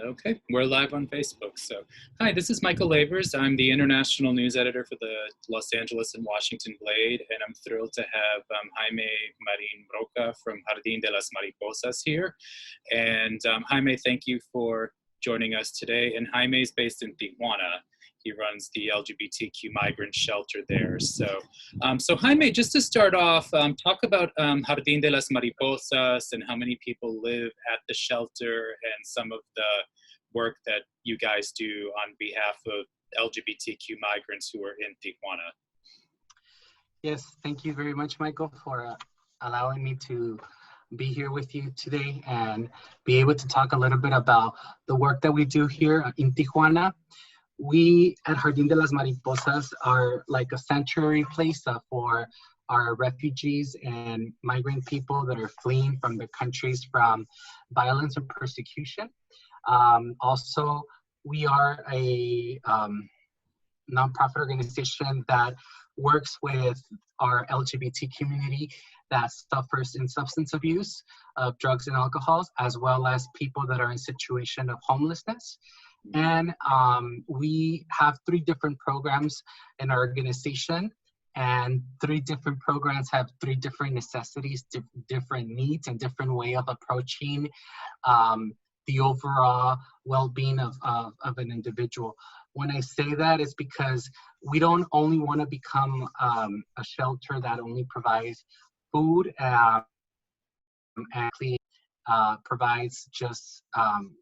Okay, we're live on Facebook. So, hi, this is Michael Lavers. I'm the international news editor for the Los Angeles and Washington Blade, and I'm thrilled to have Jaime, Marín, Rocha from Jardín de las Mariposas here. And Jaime, thank you for joining us today. And Jaime is based in Tijuana. He runs the LGBTQ migrant shelter there. So Jaime, just to start off, talk about Jardín de las Mariposas and how many people live at the shelter and some of the work that you guys do on behalf of LGBTQ migrants who are in Tijuana. Yes, thank you very much, Michael, for allowing me to be here with you today and be able to talk a little bit about the work that we do here in Tijuana. We at Jardín de las Mariposas are like a sanctuary place for our refugees and migrant people that are fleeing from their countries from violence and persecution. Also, we are a nonprofit organization that works with our LGBT community that suffers in substance abuse of drugs and alcohols, as well as people that are in situation of homelessness. And we have 3 different programs in our organization, and 3 different programs have 3 different necessities, different needs, and different way of approaching the overall well-being of an individual. When I say that, it's because we don't only want to become a shelter that only provides food and provides just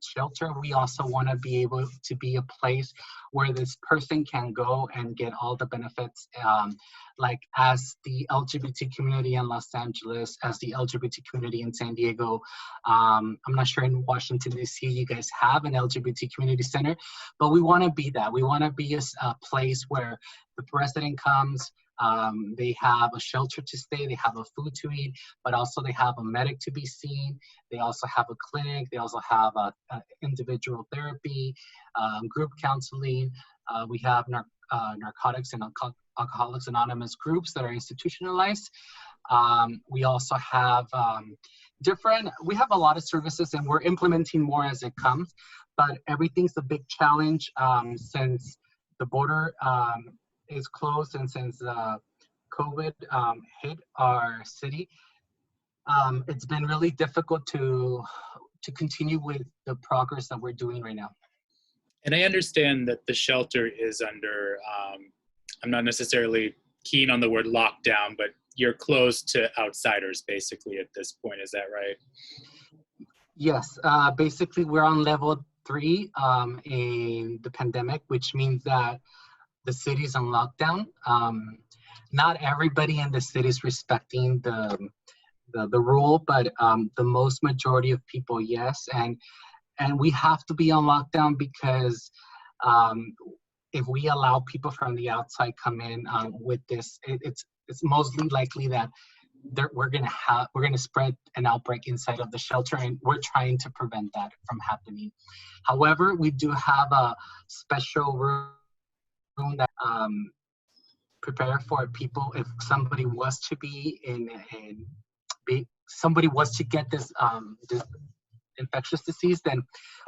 shelter. We also want to be able to be a place where this person can go and get all the benefits, like as the LGBT community in Los Angeles, as the LGBT community in San Diego. I'm not sure in Washington, D.C. you guys have an LGBT community center, but we want to be that. We want to be a place where the president comes, they have a shelter to stay, they have a food to eat, but also they have a medic to be seen. They also have a clinic. They also have individual therapy, group counseling. We have narcotics and Alcoholics Anonymous groups that are institutionalized. We also have we have a lot of services, and we're implementing more as it comes, but everything's a big challenge since the border is closed and since COVID hit our city. It's been really difficult to continue with the progress that we're doing right now. And I understand that the shelter is under, I'm not necessarily keen on the word lockdown, but you're closed to outsiders basically at this point. Is that right? Yes, basically we're on level 3 in the pandemic, which means that the city's on lockdown. Not everybody in the city is respecting the rule, but the most majority of people, yes. And we have to be on lockdown because if we allow people from the outside come in with this, it's mostly likely that we're gonna spread an outbreak inside of the shelter, and we're trying to prevent that from happening. However, we do have a special room that prepare for people if somebody was to be somebody was to get this infectious disease, then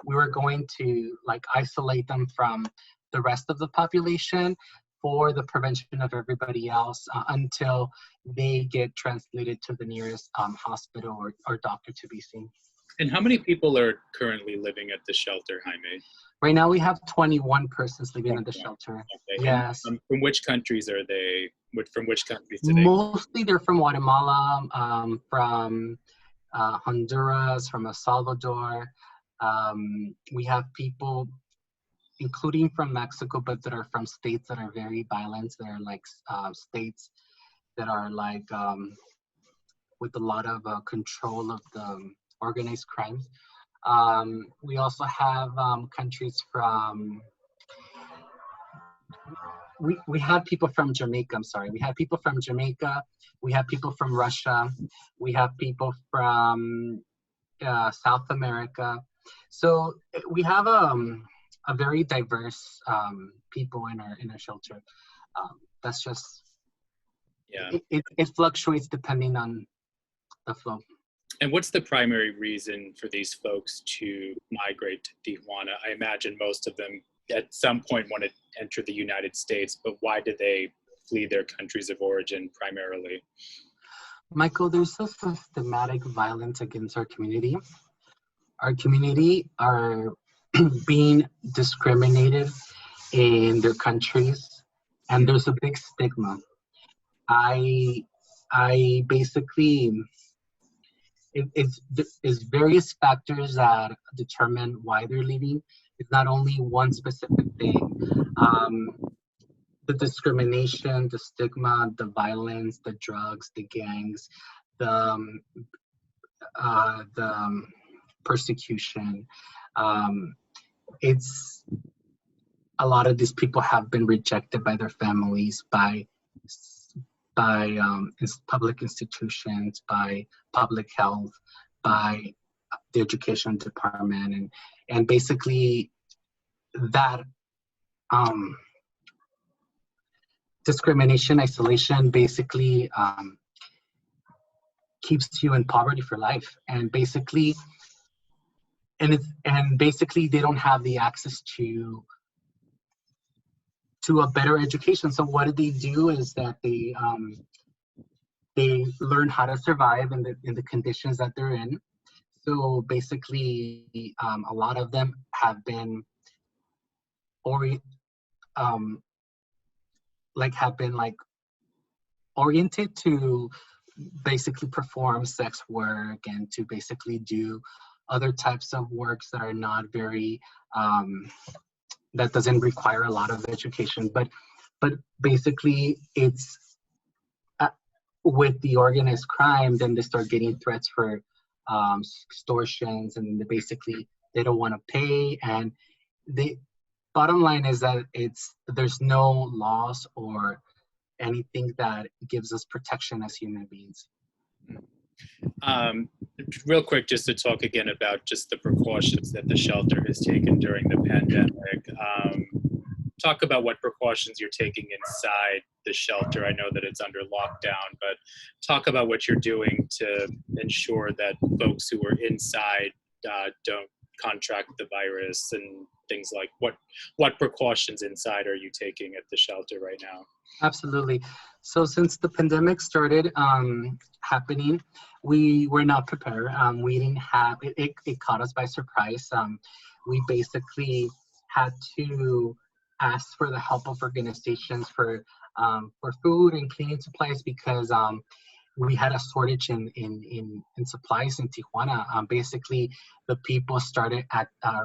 we were going to isolate them from the rest of the population for the prevention of everybody else until they get translated to the nearest hospital or doctor to be seen. And how many people are currently living at the shelter, Jaime? Right now we have 21 persons living at the shelter. Okay. Yes. And, from which countries are they? From which countries today? Mostly they're from Guatemala, from Honduras, from El Salvador. We have people, including from Mexico, but that are from states that are very violent. They're states that are with a lot of control of the organized crimes. We also have countries from, we have people from Jamaica, I'm sorry. We have people from Jamaica, we have people from Russia, we have people from South America. So we have a very diverse people in our shelter. That's just, yeah. It fluctuates depending on the flow. And what's the primary reason for these folks to migrate to Tijuana? I imagine most of them at some point want to enter the United States, but why do they flee their countries of origin primarily? Michael, there's a systematic violence against our community. Our community are being discriminated in their countries, and there's a big stigma. I basically, it's various factors that determine why they're leaving. It's not only one specific thing. The discrimination, the stigma, the violence, the drugs, the gangs, the persecution. It's a lot of these people have been rejected by their families, by public institutions, by public health, by the education department, and basically that discrimination, isolation, basically keeps you in poverty for life, and basically they don't have the access to a better education. So what they do is that they learn how to survive in the conditions that they're in. So basically, a lot of them have been oriented to basically perform sex work and to basically do other types of works that are not very that doesn't require a lot of education, but basically it's with the organized crime, then they start getting threats for extortions, and they don't want to pay. And the bottom line is that there's no laws or anything that gives us protection as human beings. Real quick, just to talk again about just the precautions that the shelter has taken during the pandemic. Talk about what precautions you're taking inside the shelter. I know that it's under lockdown, but talk about what you're doing to ensure that folks who are inside don't contract the virus and things like what precautions inside are you taking at the shelter right now? Absolutely. So since the pandemic started happening, we were not prepared. We didn't have it. It caught us by surprise. We basically had to ask for the help of organizations for food and cleaning supplies because we had a shortage in supplies in Tijuana. Basically, the people started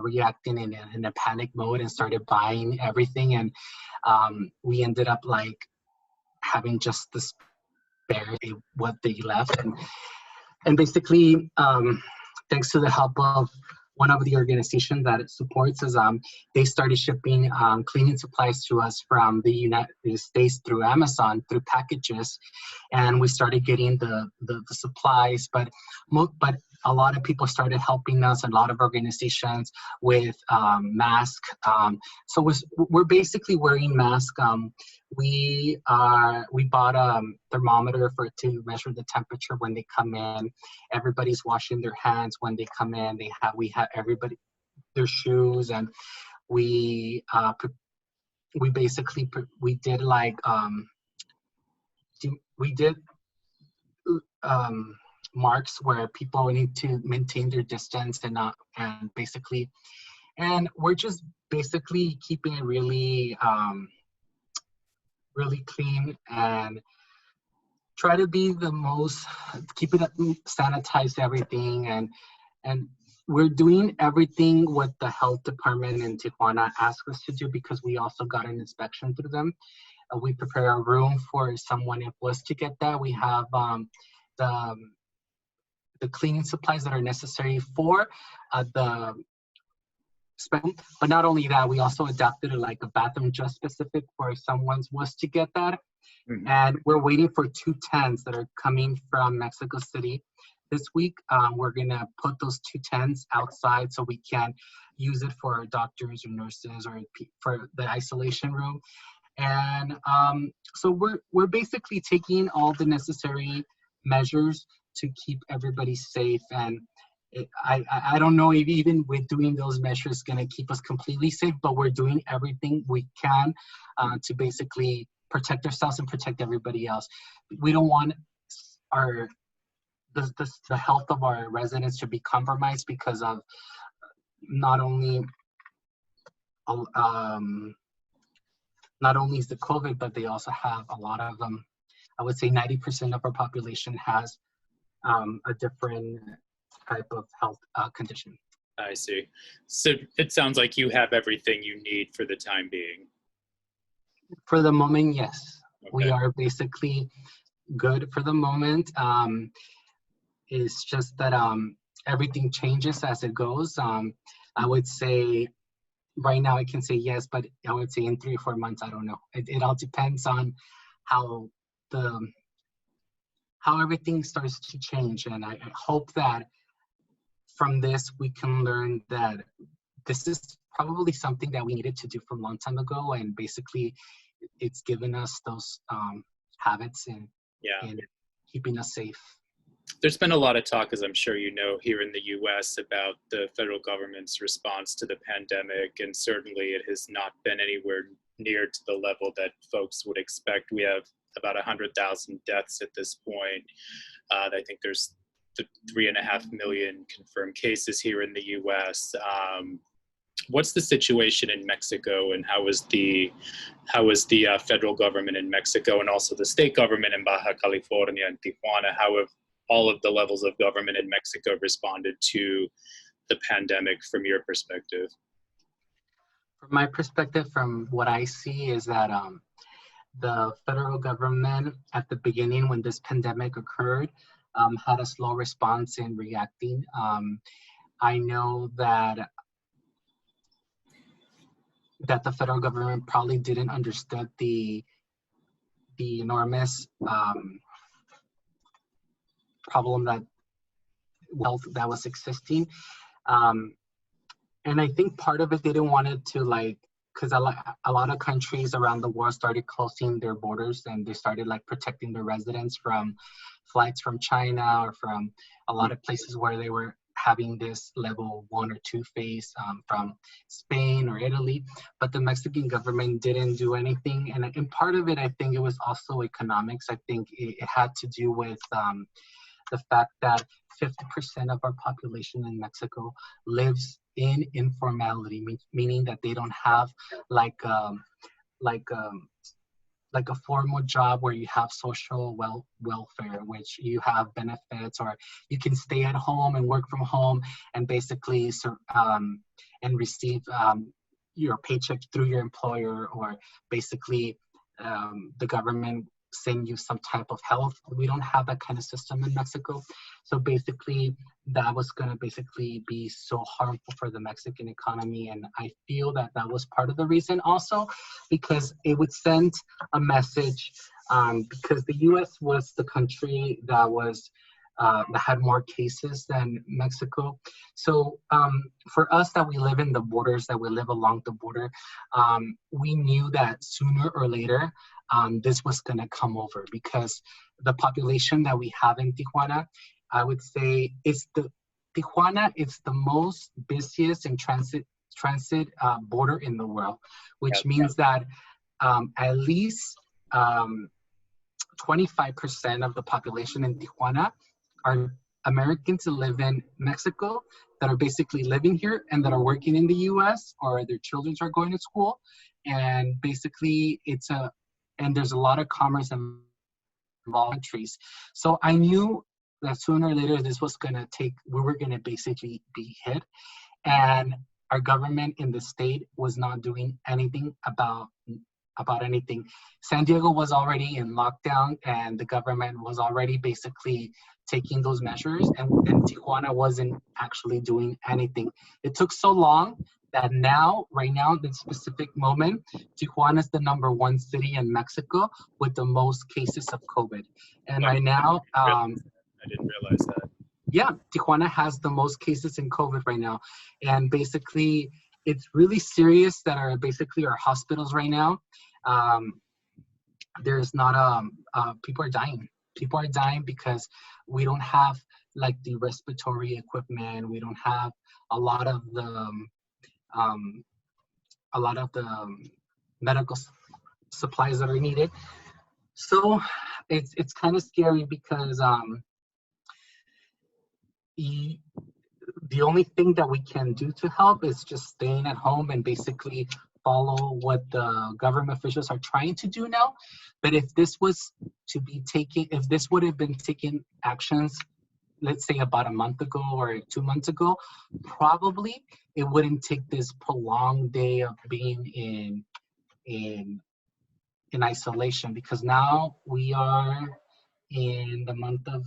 reacting in a panic mode and started buying everything, and we ended up like having just the spare what they left, and basically thanks to the help of one of the organizations that it supports us, they started shipping cleaning supplies to us from the United States through Amazon, through packages, and we started getting the supplies. But a lot of people started helping us, a lot of organizations with masks. So we're basically wearing masks. We bought a thermometer to measure the temperature when they come in. Everybody's washing their hands when they come in. We have everybody their shoes, and we basically did like we did marks where people need to maintain their distance and we're just basically keeping it really really clean and try to be keep it sanitize everything, and we're doing everything what the health department in Tijuana asked us to do because we also got an inspection through them. We prepare a room for someone if was to get that. We have the cleaning supplies that are necessary for the spend. But not only that, we also adapted like a bathroom just specific for if someone was to get that. Mm-hmm. And we're waiting for 2 tents that are coming from Mexico City this week. We're gonna put those 2 tents outside so we can use it for doctors or nurses or for the isolation room. And so we're basically taking all the necessary measures to keep everybody safe. And I don't know if even with doing those measures going to keep us completely safe, but we're doing everything we can to basically protect ourselves and protect everybody else. We don't want the health of our residents to be compromised because of not only is the COVID, but they also have a lot of them. I would say 90% of our population has a different type of health condition. I see. So it sounds like you have everything you need for the time being. For the moment, yes. Okay. We are basically good for the moment. It's just that everything changes as it goes. I would say right now I can say yes, but I would say in 3 or 4 months, I don't know. It all depends on how everything starts to change. And I hope that from this, we can learn that this is probably something that we needed to do from a long time ago. And basically, it's given us those habits and keeping us safe. There's been a lot of talk, as I'm sure you know, here in the US about the federal government's response to the pandemic. And certainly it has not been anywhere near to the level that folks would expect. We have about 100,000 deaths at this point. I think there's 3.5 million confirmed cases here in the US. What's the situation in Mexico, and how is the federal government in Mexico and also the state government in Baja California and Tijuana? How have all of the levels of government in Mexico responded to the pandemic from your perspective? From my perspective, from what I see is that the federal government at the beginning when this pandemic occurred had a slow response in reacting. I know that the federal government probably didn't understand the enormous problem that was existing. And I think part of it, they didn't want it to because a lot of countries around the world started closing their borders, and they started protecting their residents from flights from China or from a lot of places where they were having this level 1 or 2 phase from Spain or Italy. But the Mexican government didn't do anything. And part of it, I think it was also economics. I think it had to do with the fact that 50% of our population in Mexico lives in informality, meaning that they don't have like a formal job where you have social welfare, which you have benefits, or you can stay at home and work from home and basically and receive your paycheck through your employer, or basically the government send you some type of health. We don't have that kind of system in Mexico. So basically that was going to basically be so harmful for the Mexican economy. And I feel that that was part of the reason also, because it would send a message because the US was the country that was that had more cases than Mexico. So for us that we live in the borders, that we live along the border, we knew that sooner or later this was going to come over, because the population that we have in Tijuana, I would say Tijuana is the most busiest and transit border in the world, which means that at least 25% of the population in Tijuana are Americans who live in Mexico, that are basically living here and that are working in the US, or their children are going to school. And basically and there's a lot of commerce in all countries. So I knew that sooner or later this was going to we were going to basically be hit. And our government in the state was not doing anything about anything. San Diego was already in lockdown, and the government was already basically taking those measures, and Tijuana wasn't actually doing anything. It took so long that right now, this specific moment, Tijuana is the #1 city in Mexico with the most cases of COVID. And right now, I didn't realize that. Yeah, Tijuana has the most cases in COVID right now. And basically, it's really serious that our hospitals right now, there's not, people are dying. people are dying because we don't have like the respiratory equipment. We don't have a lot of the medical supplies that are needed. So it's kind of scary because the only thing that we can do to help is just staying at home and basically follow what the government officials are trying to do now. But if this was to be taken, if this would have been taken actions, let's say about a month ago or 2 months ago, probably it wouldn't take this prolonged day of being in isolation, because now we are in the month of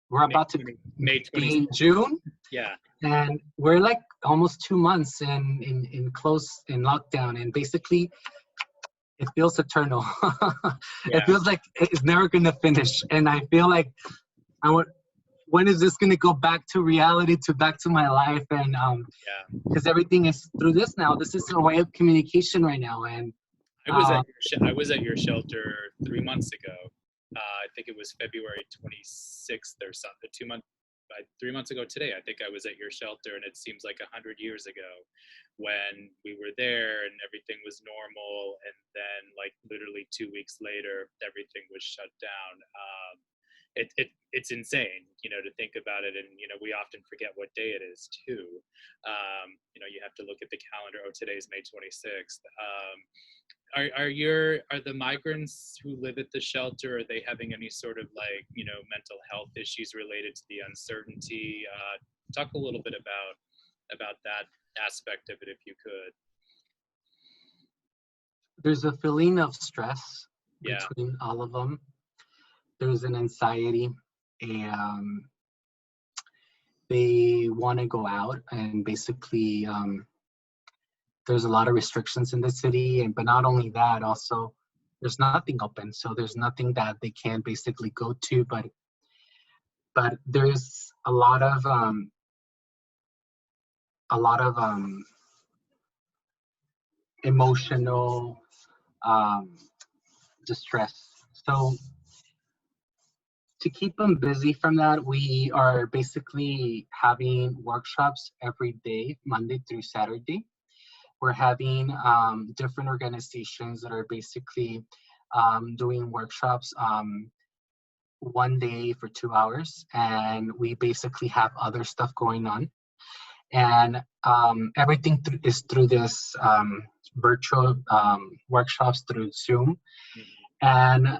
we're about to May be in June. Yeah. And we're like almost 2 months in lockdown, and basically it feels eternal. It feels like it's never gonna finish, and I feel like when is this gonna go back to reality, back to my life? And because everything is through this now. This is a way of communication right now. And I was at your shelter 3 months ago. I think it was February 26th or something. 3 months ago today, I think I was at your shelter, and it seems like 100 years ago when we were there and everything was normal, and then like literally 2 weeks later, everything was shut down. It's insane, to think about it, and we often forget what day it is too. You have to look at the calendar. Oh, today's May 26th. Are the migrants who live at the shelter, are they having any sort of like mental health issues related to the uncertainty? Talk a little bit about that aspect of it, if you could. There's a feeling of stress between all of them. There's an anxiety, and they want to go out, and basically there's a lot of restrictions in the city, but not only that, also there's nothing open, so there's nothing that they can basically go to, but there's a lot of emotional distress. So to keep them busy from that, we are basically having workshops every day, Monday through Saturday. We're having different organizations that are basically doing workshops one day for 2 hours, and we basically have other stuff going on. And everything is through this virtual workshops through Zoom. And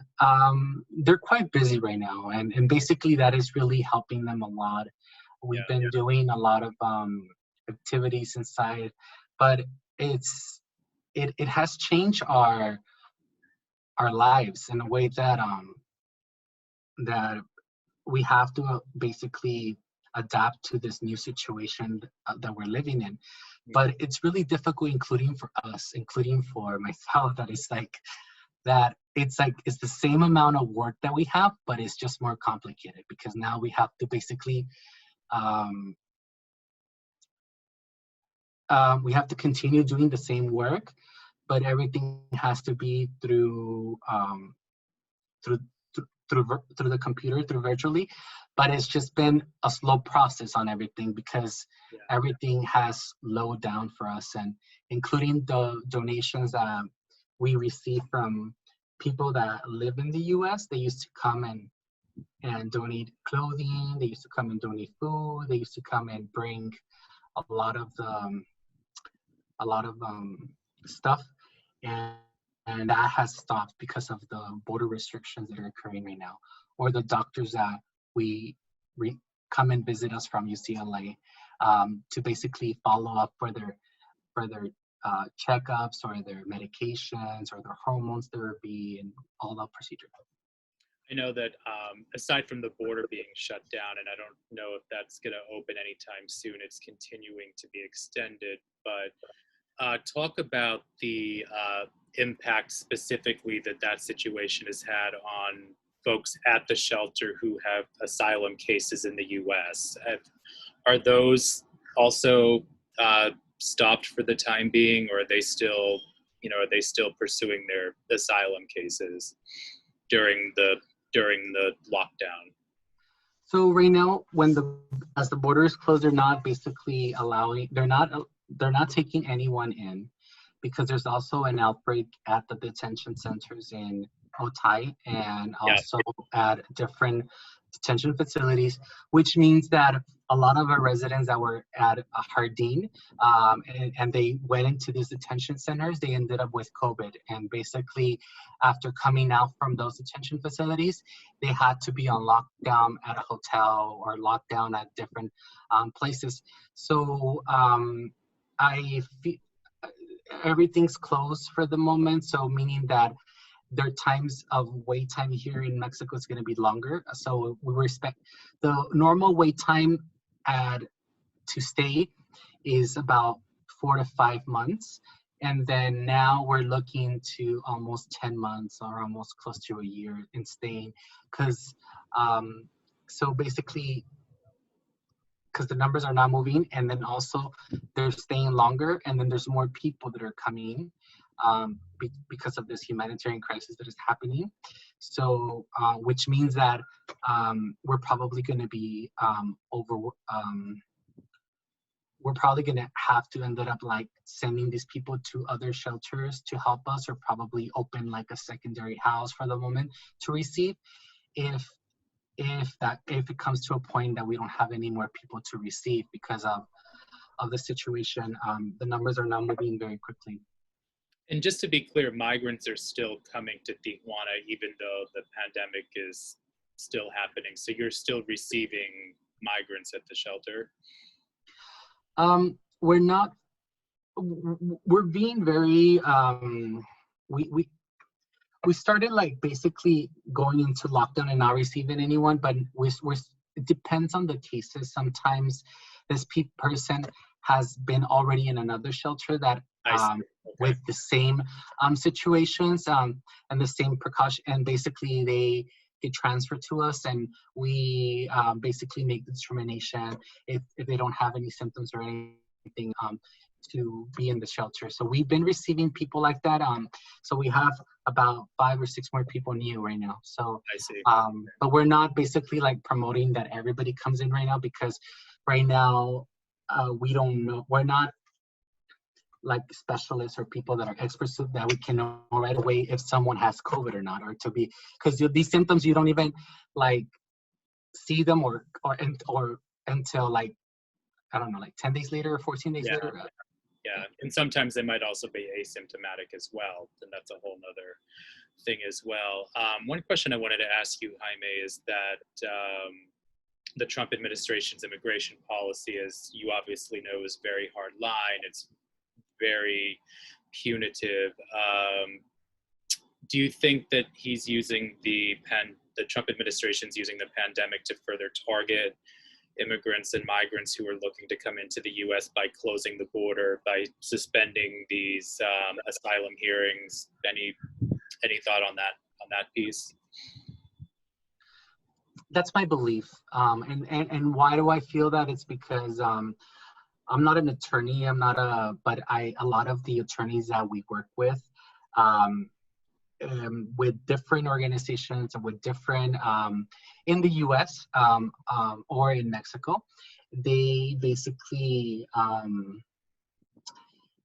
they're quite busy right now, and basically that is really helping them a lot. We've been doing a lot of activities inside, but it has changed our lives in a way that that we have to basically adapt to this new situation that we're living in. But it's really difficult, including for us, including for myself, that it's the same amount of work that we have, but it's just more complicated, because now we have to basically we have to continue doing the same work, but everything has to be through the computer, through virtually. But it's just been a slow process on everything, because everything has slowed down for us, and including the donations that we receive from people that live in the US. They used to come and donate clothing. They used to come and donate food. They used to come and bring a lot of stuff, and that has stopped because of the border restrictions that are occurring right now, or the doctors that come and visit us from UCLA to basically follow up for their checkups or their medications or their hormones therapy and all that procedure. I know that aside from the border being shut down, and I don't know if that's going to open anytime soon, it's continuing to be extended, but talk about the impact specifically that situation has had on folks at the shelter who have asylum cases in the US. Are those also stopped for the time being, or are they still pursuing their asylum cases? during the lockdown? So right now, as the border is closed, they're not basically they're not taking anyone in, because there's also an outbreak at the detention centers in Otay and Yeah. also at different detention facilities, which means that a lot of our residents that were at Jardin, and they went into these detention centers, they ended up with COVID. And basically, after coming out from those detention facilities, they had to be on lockdown at a hotel or lockdown at different places. So I feel everything's closed for the moment, so meaning that their times of wait time here in Mexico is going to be longer. So we respect the normal wait time to stay is about 4 to 5 months. And then now we're looking to almost 10 months or almost close to a year in staying. So basically, because the numbers are not moving, and then also they're staying longer, and then there's more people that are coming because of this humanitarian crisis that is happening. So, which means that we're probably going to be we're probably going to have to end up like sending these people to other shelters to help us, or probably open like a secondary house for the moment to receive if it comes to a point that we don't have any more people to receive because of the situation. The numbers are now moving very quickly. And just to be clear, migrants are still coming to Tijuana even though the pandemic is still happening. So you're still receiving migrants at the shelter? We're not. We're being very. We started like basically going into lockdown and not receiving anyone, but it depends on the cases. Sometimes this person has been already in another shelter that with the same situations and the same precaution, and basically they get transferred to us, and we basically make the determination if they don't have any symptoms or anything to be in the shelter. So we've been receiving people like that. So we have about 5 or 6 more people new right now. So I see. but we're not basically like promoting that everybody comes in right now, because right now we don't know. We're not like specialists or people that are experts so that we can know right away if someone has COVID or not, or to be, because these symptoms you don't even like see them or until like, I don't know, like 10 days later or 14 days later. Yeah, and sometimes they might also be asymptomatic as well, and that's a whole nother thing as well. One question I wanted to ask you, Jaime, is that the Trump administration's immigration policy, as you obviously know, is very hard line. It's very punitive. Do you think that he's using the Trump administration's using the pandemic to further target immigrants and migrants who are looking to come into the U.S. by closing the border, by suspending these asylum hearings? Any thought on that piece? That's my belief. And why do I feel that? It's because I'm not an attorney. But a lot of the attorneys that we work with different organizations and with different in the U.S. Or in Mexico, they basically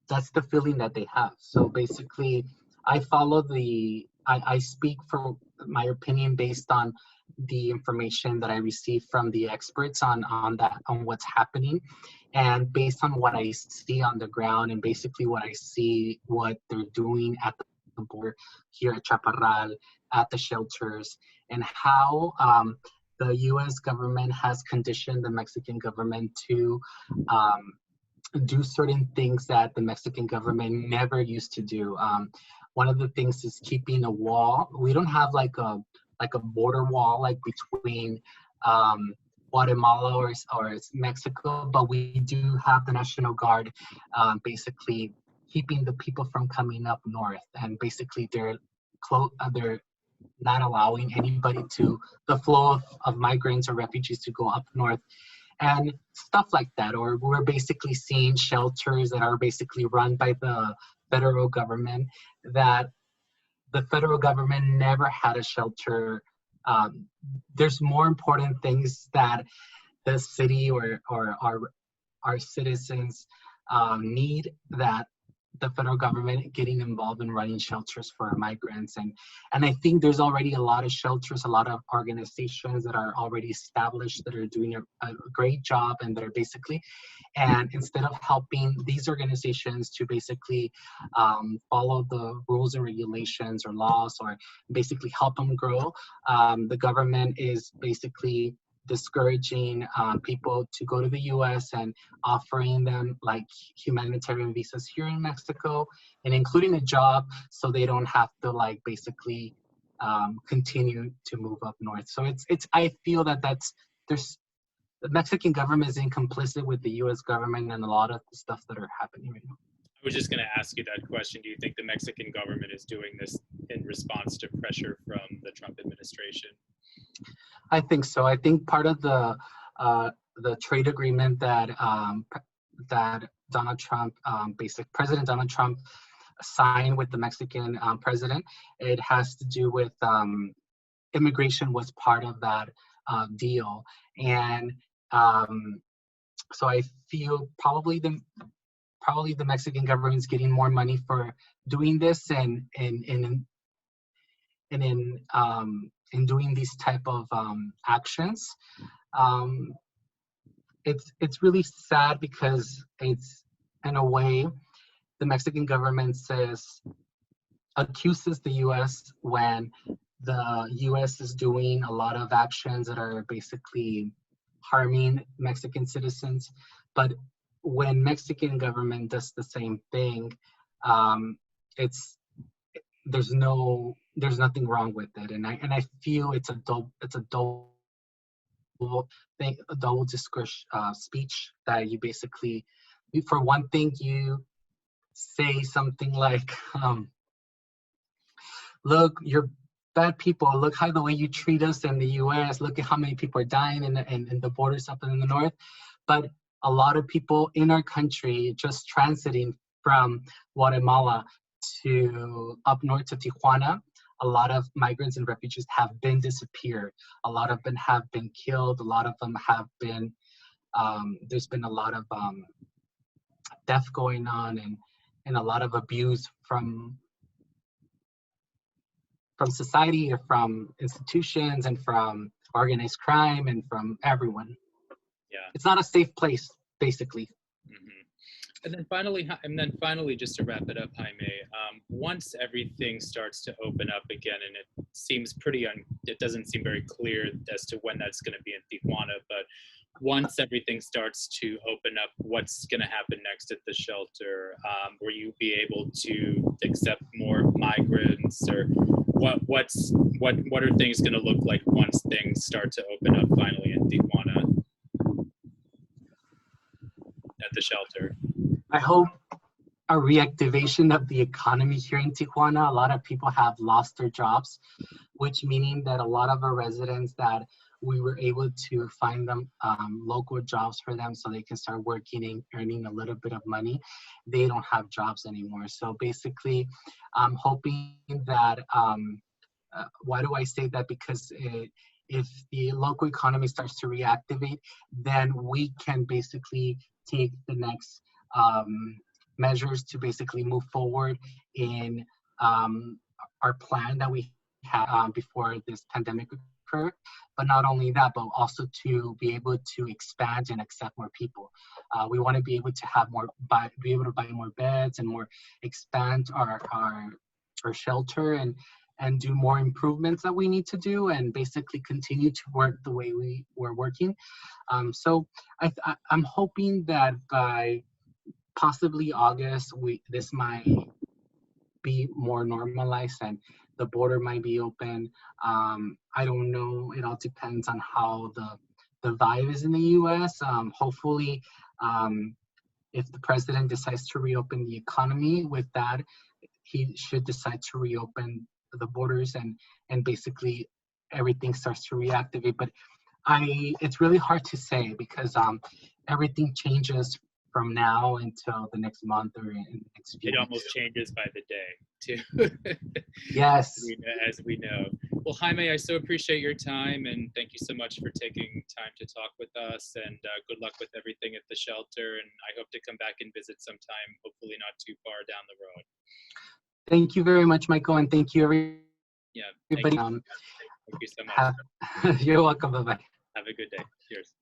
that's the feeling that they have. So basically, I speak for my opinion based on the information that I receive from the experts on what's happening, and based on what I see on the ground, and basically what they're doing at the border here at Chaparral, at the shelters, and how the U.S. government has conditioned the Mexican government to do certain things that the Mexican government never used to do. One of the things is keeping a wall. We don't have like a border wall like between Guatemala or Mexico, but we do have the National Guard basically keeping the people from coming up north, and basically they're not allowing anybody the flow of migrants or refugees to go up north and stuff like that. Or we're basically seeing shelters that are basically run by the federal government that the federal government never had a shelter. There's more important things that the city or our citizens need, that the federal government getting involved in running shelters for migrants. And I think there's already a lot of shelters, a lot of organizations that are already established that are doing a great job, and that are basically, and instead of helping these organizations to basically follow the rules and regulations or laws, or basically help them grow, the government is basically discouraging people to go to the US and offering them like humanitarian visas here in Mexico, and including a job, so they don't have to like basically continue to move up north. So it's I feel that there's the Mexican government is complicit with the US government and a lot of the stuff that are happening right now. I was just going to ask you that question. Do you think the Mexican government is doing this in response to pressure from the Trump administration? I think so. I think part of the trade agreement that that Donald Trump, President Donald Trump, signed with the Mexican president, it has to do with immigration was part of that deal, and so I feel probably the Mexican government is getting more money for doing this, and in doing these type of actions. It's really sad, because it's, in a way, the Mexican government accuses the US when the US is doing a lot of actions that are basically harming Mexican citizens. But when Mexican government does the same thing, there's nothing wrong with it, and I feel it's a double discourse speech, that you basically, for one thing, you say something like, look, you're bad people, look how the way you treat us in the US, look at how many people are dying in the borders up in the north. But a lot of people in our country just transiting from Guatemala to up north to Tijuana, a lot of migrants and refugees have been disappeared. A lot of them have been killed. A lot of them have been, there's been a lot of death going on, and a lot of abuse from society, or from institutions, and from organized crime, and from everyone. Yeah. It's not a safe place, basically. Mm-hmm. And then finally, just to wrap it up, Jaime, once everything starts to open up again, and it seems it doesn't seem very clear as to when that's going to be in Tijuana, but once everything starts to open up, what's going to happen next at the shelter? Will you be able to accept more migrants, or what are things going to look like once things start to open up finally in Tijuana at the shelter? I hope a reactivation of the economy here in Tijuana. A lot of people have lost their jobs, which meaning that a lot of our residents, that we were able to find them local jobs for them, so they can start working and earning a little bit of money. They don't have jobs anymore. So basically, I'm hoping that, why do I say that? Because if the local economy starts to reactivate, then we can basically take the next measures to basically move forward in our plan that we had before this pandemic occurred. But not only that, but also to be able to expand and accept more people. We want to be able to have be able to buy more beds, and expand our shelter, and do more improvements that we need to do, and basically continue to work the way we were working. So I'm hoping that by possibly August, this might be more normalized, and the border might be open. I don't know. It all depends on how the vibe is in the U.S. Hopefully, if the president decides to reopen the economy, with that, he should decide to reopen the borders, and basically everything starts to reactivate. But it's really hard to say, because everything changes from now until the next month or in the next few It weeks. almost changes by the day, too. Yes. As we know. Well, Jaime, I so appreciate your time, and thank you so much for taking time to talk with us, and good luck with everything at the shelter, and I hope to come back and visit sometime, hopefully not too far down the road. Thank you very much, Michael, and thank you, everybody. Yeah, thank you so much. You're welcome. Bye-bye. Have a good day. Cheers.